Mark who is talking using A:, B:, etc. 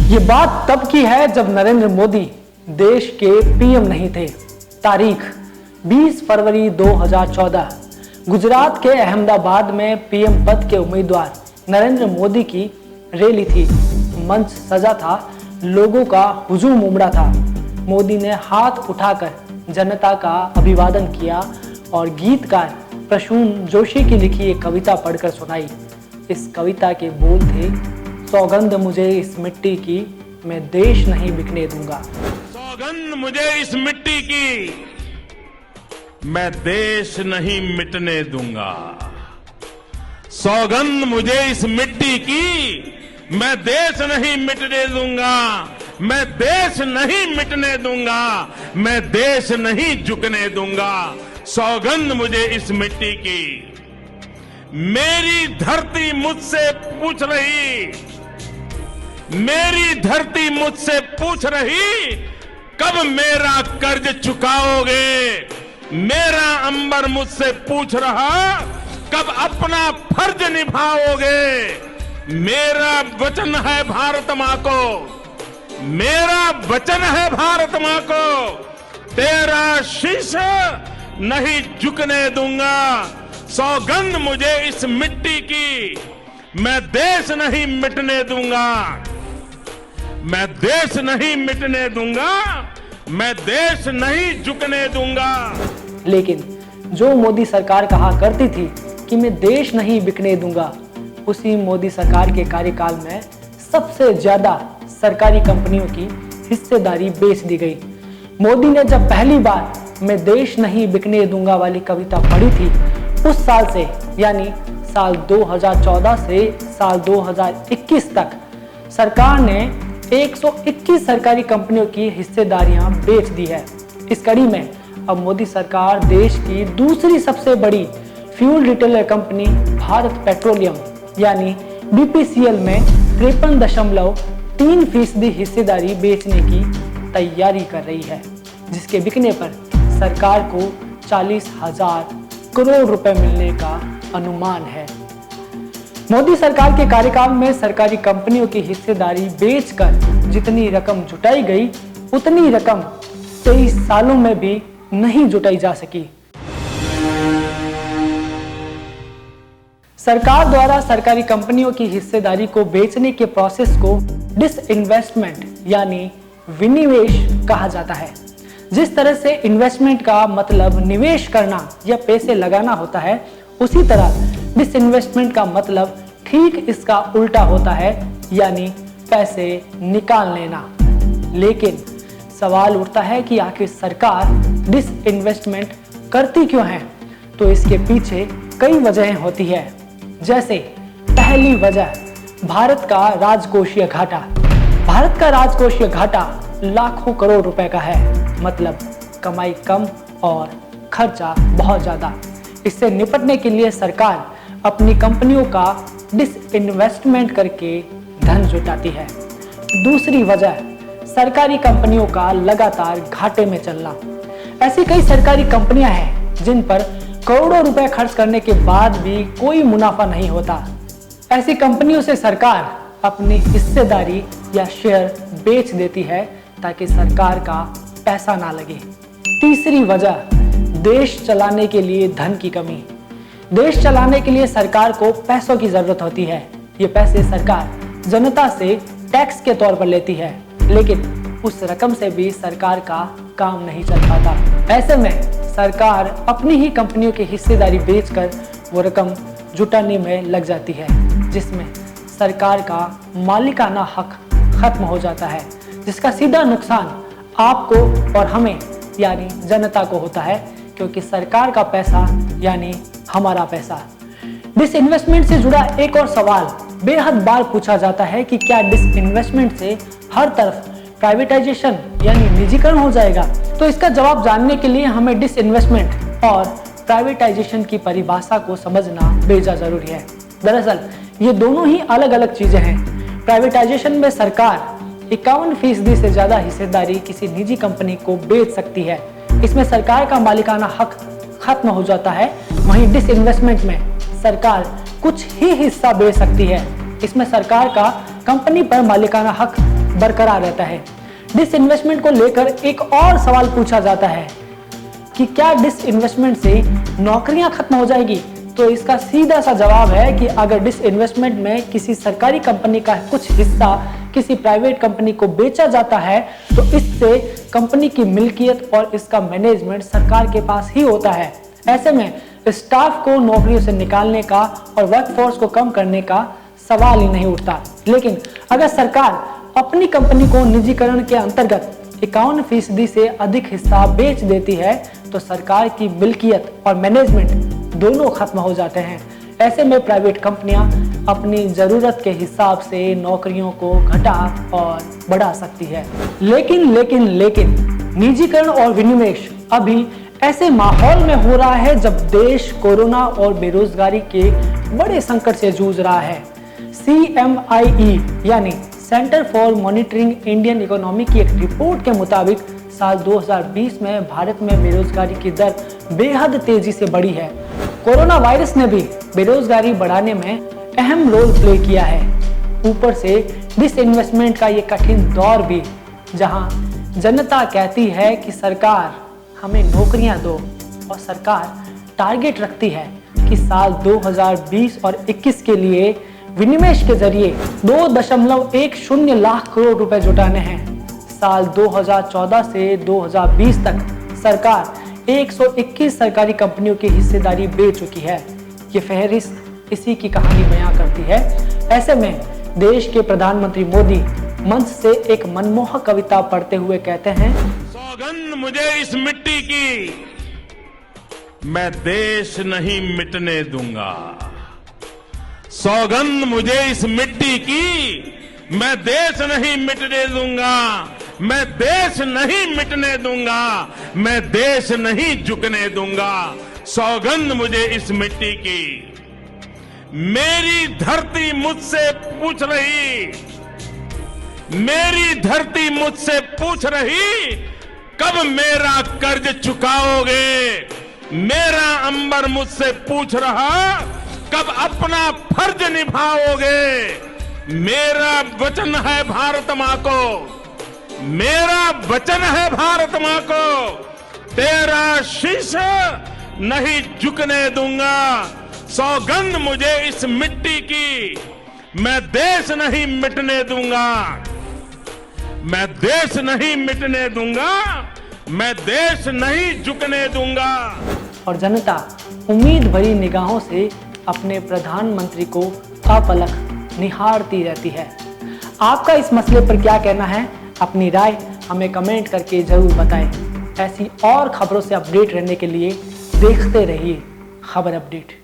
A: ये बात तब की है जब नरेंद्र मोदी देश के पीएम नहीं थे। तारीख 20 फरवरी 2014। गुजरात के अहमदाबाद में पीएम पद के उम्मीदवार नरेंद्र मोदी की रैली थी। मंच सजा था, लोगों का हुजूम उमड़ा था। मोदी ने हाथ उठाकर जनता का अभिवादन किया और गीतकार प्रसून जोशी की लिखी एक कविता पढ़कर सुनाई। इस कविता के बोल थे, सौगंध मुझे इस मिट्टी की, मैं देश नहीं बिकने दूंगा।
B: सौगंध मुझे इस मिट्टी की, मैं देश नहीं मिटने दूंगा। सौगंध मुझे इस मिट्टी की, मैं देश नहीं मिटने दूंगा। मैं देश नहीं मिटने दूंगा, मैं देश नहीं झुकने दूंगा। सौगंध मुझे इस मिट्टी की। मेरी धरती मुझसे पूछ रही, मेरी धरती मुझसे पूछ रही, कब मेरा कर्ज चुकाओगे। मेरा अंबर मुझसे पूछ रहा, कब अपना फर्ज निभाओगे। मेरा वचन है भारत मां को, मेरा वचन है भारत मां को, तेरा शीश नहीं झुकने दूंगा। सौगंध मुझे इस मिट्टी की, मैं देश नहीं मिटने दूंगा। मैं देश नहीं मिटने दूंगा, मैं देश नहीं झुकने दूंगा।
A: लेकिन जो मोदी सरकार कहा करती थी कि मैं देश नहीं बिकने दूंगा, उसी मोदी सरकार के कार्यकाल में सबसे ज्यादा सरकारी कंपनियों की हिस्सेदारी बेच दी गई। मोदी ने जब पहली बार मैं देश नहीं बिकने दूंगा वाली कविता पढ़ी थी, उस साल से यानी साल 2014 से साल 2021 तक सरकार ने 121 सरकारी कंपनियों की हिस्सेदारियां बेच दी है। इस कड़ी में अब मोदी सरकार देश की दूसरी सबसे बड़ी fuel retailer company Bharat petroleum यानी बीपीसीएल में 53.3% हिस्सेदारी बेचने की तैयारी कर रही है, जिसके बिकने पर सरकार को 40,000 करोड़ रुपए मिलने का अनुमान है। मोदी सरकार के कार्यकाल में सरकारी कंपनियों की हिस्सेदारी बेचकर जितनी रकम जुटाई गई, उतनी रकम 23 सालों में भी नहीं जुटाई जा सकी। सरकार द्वारा सरकारी कंपनियों की हिस्सेदारी को बेचने के प्रोसेस को डिसइन्वेस्टमेंट यानी विनिवेश कहा जाता है। जिस तरह से इन्वेस्टमेंट का मतलब निवेश करना या पैसे लगाना होता है, उसी तरह डिसइन्वेस्टमेंट का मतलब ठीक इसका उल्टा होता है, यानी पैसे निकाल लेना। लेकिन सवाल उठता है कि आखिर सरकार डिसइन्वेस्टमेंट करती क्यों है? तो इसके पीछे कई वजहें होती है। जैसे पहली वजह, भारत का राजकोषीय घाटा। भारत का राजकोषीय घाटा लाखों करोड़ रुपए का है, मतलब कमाई कम और खर्चा बहुत ज्यादा। इससे निपटने के लिए सरकार अपनी कंपनियों का डिसइन्वेस्टमेंट करके धन जुटाती है। दूसरी वजह, सरकारी कंपनियों का लगातार घाटे में चलना। ऐसी कई सरकारी कंपनियां हैं जिन पर करोड़ों रुपए खर्च करने के बाद भी कोई मुनाफा नहीं होता। ऐसी कंपनियों से सरकार अपनी हिस्सेदारी या शेयर बेच देती है ताकि सरकार का पैसा ना लगे। तीसरी वजह, देश चलाने के लिए धन की कमी। देश चलाने के लिए सरकार को पैसों की जरूरत होती है। ये पैसे सरकार जनता से टैक्स के तौर पर लेती है, लेकिन उस रकम से भी सरकार का काम नहीं चल पाता। ऐसे में सरकार अपनी ही कंपनियों की हिस्सेदारी बेचकर वो रकम जुटाने में लग जाती है, जिसमें सरकार का मालिकाना हक खत्म हो जाता है, जिसका सीधा नुकसान आपको और हमें यानी जनता को होता है, क्योंकि सरकार का पैसा यानी हमारा पैसा। डिसइन्वेस्टमेंट से जुड़ा एक और सवाल बेहद बार पूछा जाता है कि क्या डिसइन्वेस्टमेंट से हर तरफ प्राइवेटाइजेशन यानी निजीकरण हो जाएगा? तो इसका जवाब जानने के लिए हमें डिसइन्वेस्टमेंट और प्राइवेटाइजेशन की परिभाषा को समझना बेजा जरूरी है। दरअसल ये दोनों ही अलग अलग चीजें हैं। प्राइवेटाइजेशन में सरकार 51% से ज्यादा हिस्सेदारी किसी निजी कंपनी को बेच सकती है। इसमें सरकार का मालिकाना हक खत्म हो जाता है। वहीं डिसइन्वेस्टमेंट में सरकार कुछ ही हिस्सा बेच सकती है। इसमें सरकार का कंपनी पर मालिकाना हक बरकरार रहता है। डिसइन्वेस्टमेंट को लेकर एक और सवाल पूछा जाता है कि क्या डिसइन्वेस्टमेंट से नौकरियां खत्म हो जाएगी? तो इसका सीधा सा जवाब है कि अगर डिसइन्वेस्टमेंट में किसी सरकारी कंपनी का कुछ हिस्सा किसी प्राइवेट कंपनी को बेचा जाता है तो इससे कंपनी की मिल्कियत और इसका मैनेजमेंट सरकार के पास ही होता है। ऐसे में स्टाफ को नौकरियों से निकालने का और वर्कफोर्स को कम करने का सवाल ही नहीं उठता। लेकिन अगर सरकार अपनी कंपनी को निजीकरण के अंतर्गत 51% से अधिक हिस्सा बेच देती है तो सरकार की मिल्कियत और मैनेजमेंट दोनों खत्म हो जाते हैं। ऐसे में प्राइवेट कंपनियां अपनी जरूरत के हिसाब से नौकरियों को घटा और बढ़ा सकती है। लेकिन निजीकरण और विनिवेश अभी ऐसे माहौल में हो रहा है जब देश कोरोना और बेरोजगारी के बड़े संकट से जूझ रहा है। CMIE यानी centre for monitoring Indian economy की एक रिपोर्ट के मुताबिक साल 2020 में भारत में बेरोजगारी की दर बेहद तेजी से बढ़ी है। कोरोना वायरस ने भी बेरोजगारी बढ़ाने में अहम रोल प्ले किया है। ऊपर से डिसइन्वेस्टमेंट का ये कठिन दौर भी, जहां जनता कहती है कि सरकार हमें नौकरियां दो और सरकार टारगेट रखती है कि साल 2020 और 21 के लिए विनिवेश के जरिए 2.10 लाख करोड़ रुपए जुटाने हैं। साल 2014 से 2020 तक सरकार 121 सरकारी कंपनियों की हिस्सेदारी बेच चुकी है। ये फहरिस्त इसी की कहानी बयां करती है। ऐसे में देश के प्रधानमंत्री मोदी मंच से एक मनमोहक कविता पढ़ते हुए कहते हैं,
B: सौगंध मुझे इस मिट्टी की, मैं देश नहीं मिटने दूंगा। सौगंध मुझे इस मिट्टी की, मैं देश नहीं मिटने दूंगा। मैं देश नहीं मिटने दूंगा, मैं देश नहीं झुकने दूंगा। सौगंध मुझे इस मिट्टी की। मेरी धरती मुझसे पूछ रही, मेरी धरती मुझसे पूछ रही, कब मेरा कर्ज चुकाओगे? मेरा अंबर मुझसे पूछ रहा, कब अपना फर्ज निभाओगे? मेरा वचन है भारत मां को, मेरा वचन है भारत मां को, तेरा शीश नहीं झुकने दूंगा। सौगंध मुझे इस मिट्टी की, मैं देश नहीं मिटने दूंगा। मैं देश नहीं मिटने दूंगा, मैं देश नहीं झुकने दूंगा।
A: और जनता उम्मीद भरी निगाहों से अपने प्रधानमंत्री को अपलक निहारती रहती है। आपका इस मसले पर क्या कहना है? अपनी राय हमें कमेंट करके जरूर बताएं। ऐसी और खबरों से अपडेट रहने के लिए देखते रहिए खबर अपडेट।